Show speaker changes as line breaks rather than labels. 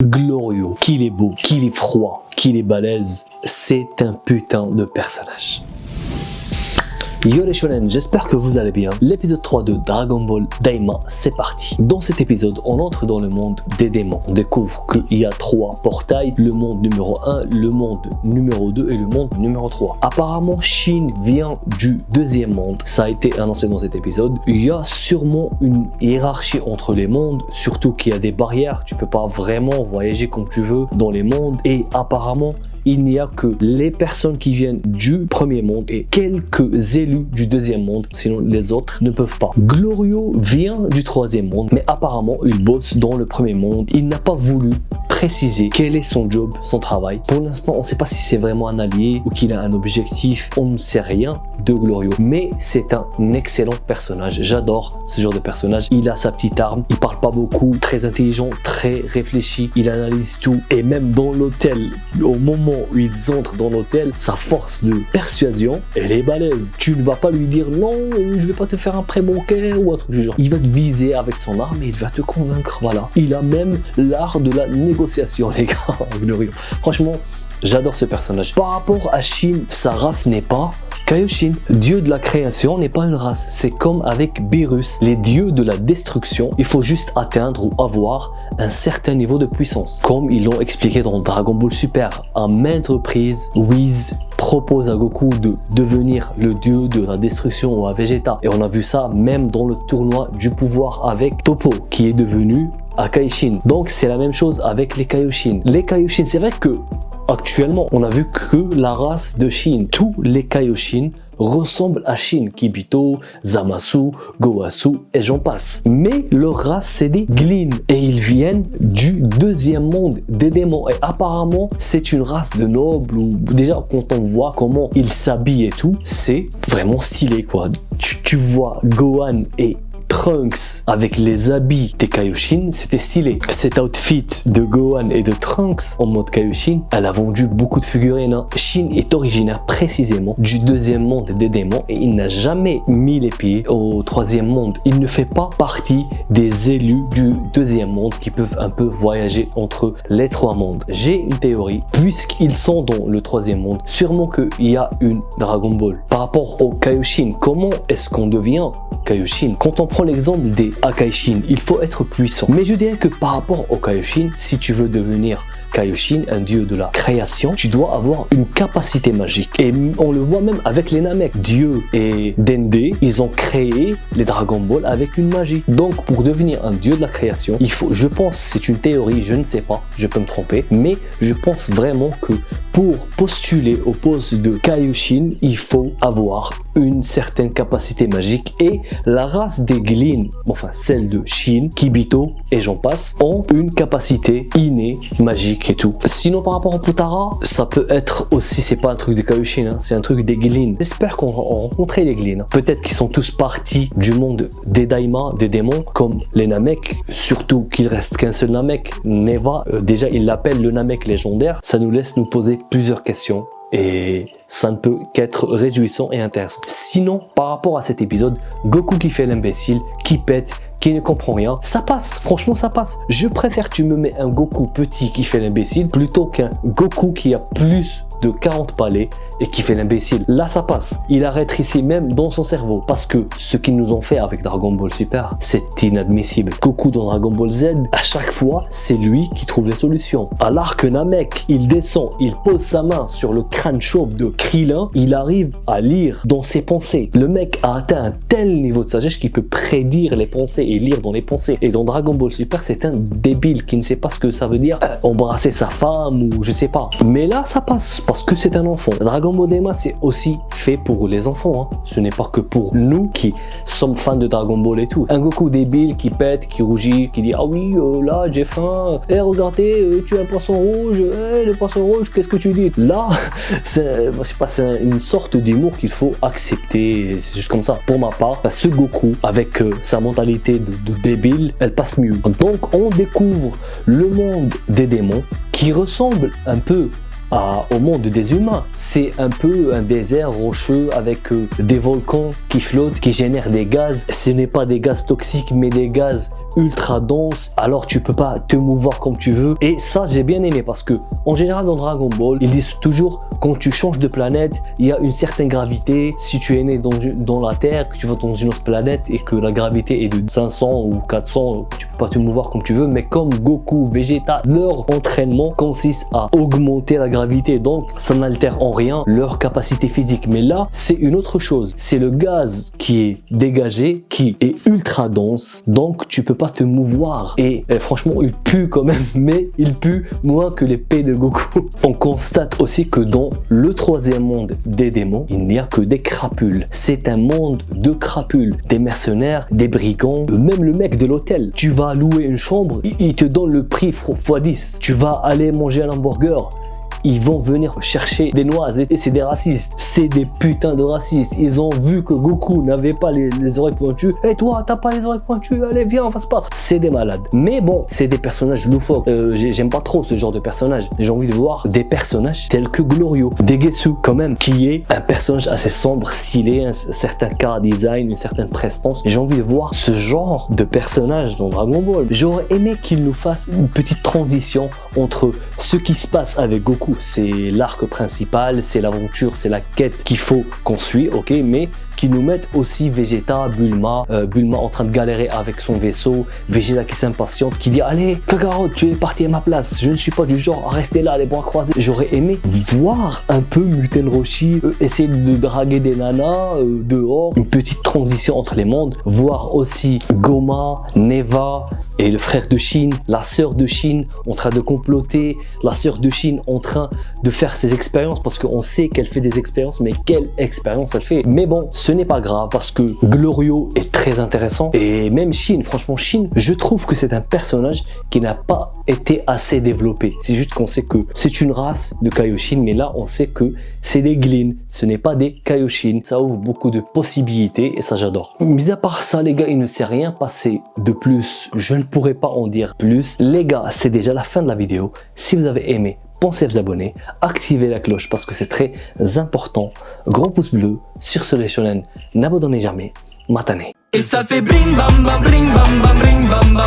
Glorieux, qu'il est beau, qu'il est froid, qu'il est balèze, c'est un putain de personnage. Yo les shonen, j'espère que vous allez bien. L'épisode 3 de Dragon Ball Daima, c'est parti. Dans cet épisode, on entre dans le monde des démons. On découvre qu'il y a 3 portails, le monde numéro 1, le monde numéro 2 et le monde numéro 3. Apparemment, Shin vient du deuxième monde. Ça a été annoncé dans cet épisode. Il y a sûrement une hiérarchie entre les mondes, surtout qu'il y a des barrières. Tu peux pas vraiment voyager comme tu veux dans les mondes. Et apparemment, il n'y a que les personnes qui viennent du premier monde et quelques élus du deuxième monde, sinon les autres ne peuvent pas. Glorieux vient du troisième monde, mais apparemment il bosse dans le premier monde. Il n'a pas voulu préciser quel est son job, son travail. Pour l'instant, on ne sait pas si c'est vraiment un allié ou qu'il a un objectif. On ne sait rien de Glorieux, mais c'est un excellent personnage. J'adore ce genre de personnage. Il a sa petite arme, il parle pas beaucoup, très intelligent, très réfléchi, il analyse tout. Et même dans l'hôtel, au moment où ils entrent dans l'hôtel, sa force de persuasion, elle est balèze. Tu ne vas pas lui dire non, je vais pas te faire un prêt bancaire ou un truc du genre. Il va te viser avec son arme et il va te convaincre. Voilà. Il a même l'art de la négociation, les gars. Glorieux. Franchement, j'adore ce personnage. Par rapport à Shin, sa race n'est pas Kaioshin. Dieu de la création n'est pas une race. C'est comme avec Beerus, les dieux de la destruction. Il faut juste atteindre ou avoir un certain niveau de puissance. Comme ils l'ont expliqué dans Dragon Ball Super, à maintes reprises, Whis propose à Goku de devenir le dieu de la destruction ou à Vegeta. Et on a vu ça même dans le tournoi du pouvoir avec Toppo, qui est devenu Akaishin. Donc c'est la même chose avec les Kaioshin. Les Kaioshin, c'est vrai que actuellement, on a vu que la race de Shin. Tous les Kaioshin ressemblent à Shin, Kibito, Zamasu, Gowasu et j'en passe. Mais leur race, c'est des Glin et ils viennent du deuxième monde des démons. Et apparemment, c'est une race de nobles où déjà, quand on voit comment ils s'habillent et tout, c'est vraiment stylé quoi. Tu vois Gohan et Trunks avec les habits des Kaioshin, c'était stylé. Cet outfit de Gohan et de Trunks en mode Kaioshin, elle a vendu beaucoup de figurines. Shin est originaire précisément du deuxième monde des démons et il n'a jamais mis les pieds au troisième monde. Il ne fait pas partie des élus du deuxième monde qui peuvent un peu voyager entre les 3 mondes. J'ai une théorie, puisqu'ils sont dans le troisième monde, sûrement qu'il y a une Dragon Ball. Par rapport aux Kaioshin, comment est-ce qu'on devient Kaioshin? Quand on prend l'exemple des Akaishin, il faut être puissant. Mais je dirais que par rapport aux Kaioshin, si tu veux devenir Kaioshin, un dieu de la création, tu dois avoir une capacité magique. Et on le voit même avec les Namek. Dieu et Dende, ils ont créé les Dragon Ball avec une magie. Donc pour devenir un dieu de la création, il faut, je pense, c'est une théorie, je ne sais pas, je peux me tromper, mais je pense vraiment que pour postuler au poste de Kaioshin, il faut avoir une certaine capacité magique et la race des Glin, enfin celle de Shin, Kibito et j'en passe, ont une capacité innée, magique et tout. Sinon par rapport au Potara, ça peut être aussi, c'est pas un truc des Kaioshin, c'est un truc des Glin. J'espère qu'on va rencontrer les Glin. Peut-être qu'ils sont tous partis du monde des Daima, des démons, comme les Namek, surtout qu'il reste qu'un seul Namek, Neva. Déjà il l'appelle le Namek légendaire. Ça nous laisse nous poser plusieurs questions. Et ça ne peut qu'être réjouissant et intéressant. Sinon, par rapport à cet épisode, Goku qui fait l'imbécile, qui pète, qui ne comprend rien, ça passe, franchement ça passe. Je préfère que tu me mets un Goku petit qui fait l'imbécile plutôt qu'un Goku qui a plus de 40 palais et qui fait l'imbécile. Là ça passe. Il arrête ici même dans son cerveau parce que ce qu'ils nous ont fait avec Dragon Ball Super, c'est inadmissible. Goku dans Dragon Ball Z, à chaque fois, c'est lui qui trouve les solutions. Alors que Namek, il descend, il pose sa main sur le crâne chauve de Krillin, il arrive à lire dans ses pensées. Le mec a atteint un tel niveau de sagesse qu'il peut prédire les pensées et lire dans les pensées. Et dans Dragon Ball Super, c'est un débile qui ne sait pas ce que ça veut dire embrasser sa femme ou je sais pas. Mais là, ça passe parce que c'est un enfant. Dragon Ball Daima, c'est aussi fait pour les enfants. Ce n'est pas que pour nous qui sommes fans de Dragon Ball et tout. Un Goku débile qui pète, qui rougit, qui dit ah oui, là j'ai faim. Regardez, tu as un poisson rouge. Le poisson rouge, qu'est-ce que tu dis? Là, c'est une sorte d'humour qu'il faut accepter. C'est juste comme ça. Pour ma part, ce Goku, avec sa mentalité de débile, elle passe mieux. Donc, on découvre le monde des démons qui ressemble un peu au monde des humains. C'est un peu un désert rocheux avec des volcans qui flottent, qui génèrent des gaz. Ce n'est pas des gaz toxiques, mais des gaz ultra denses. Alors tu peux pas te mouvoir comme tu veux. Et ça, j'ai bien aimé parce que en général dans Dragon Ball, ils disent toujours quand tu changes de planète, il y a une certaine gravité. Si tu es né dans la Terre, que tu vas dans une autre planète et que la gravité est de 500 ou 400, tu peux pas te mouvoir comme tu veux. Mais comme Goku, Vegeta, leur entraînement consiste à augmenter la gravité, donc ça n'altère en rien leur capacité physique. Mais là, c'est une autre chose. C'est le gaz qui est dégagé, qui est ultra dense, donc tu peux pas te mouvoir. Et franchement, il pue quand même, mais il pue moins que l'épée de Goku. On constate aussi que dans le troisième monde des démons, il n'y a que des crapules. C'est un monde de crapules, des mercenaires, des brigands, même le mec de l'hôtel. Tu vas louer une chambre, il te donne le prix x10. Tu vas aller manger un hamburger, ils vont venir chercher des noises et c'est des racistes. C'est des putains de racistes. Ils ont vu que Goku n'avait pas les oreilles pointues. Et toi, t'as pas les oreilles pointues? Allez, viens, on va se battre. C'est des malades. Mais bon, c'est des personnages loufoques. J'aime pas trop ce genre de personnages. J'ai envie de voir des personnages tels que Glorio, Degesu quand même, qui est un personnage assez sombre, stylé, un certain car design, une certaine prestance. J'ai envie de voir ce genre de personnage dans Dragon Ball. J'aurais aimé qu'il nous fasse une petite transition entre ce qui se passe avec Goku. C'est l'arc principal, c'est l'aventure, c'est la quête qu'il faut qu'on suit, ok, mais qui nous mettent aussi Vegeta, Bulma en train de galérer avec son vaisseau, Vegeta qui s'impatiente, qui dit allez Kakarot, tu es parti à ma place, je ne suis pas du genre à rester là les bras croisés. J'aurais aimé voir un peu Muten Roshi essayer de draguer des nanas dehors, une petite transition entre les mondes, voir aussi Goma, Neva et le frère de Shin, la sœur de Shin en train de comploter, la sœur de Shin en train de faire ses expériences parce qu'on sait qu'elle fait des expériences, mais quelle expérience elle fait. Mais bon, ce n'est pas grave parce que Glorio est très intéressant et même Shin, franchement Shin, je trouve que c'est un personnage qui n'a pas été assez développé. C'est juste qu'on sait que c'est une race de Kaioshin, mais là on sait que c'est des Glin, ce n'est pas des Kaioshin. Ça ouvre beaucoup de possibilités et ça j'adore. Mis à part ça les gars, il ne s'est rien passé de plus. Je ne pourrais pas en dire plus. Les gars, c'est déjà la fin de la vidéo. Si vous avez aimé, pensez à vous abonner, activez la cloche parce que c'est très important. Gros pouce bleu, sur ce les shonen, n'abandonnez jamais, matane.
Et ça fait bring bam bam bring bam bam bring bam bam.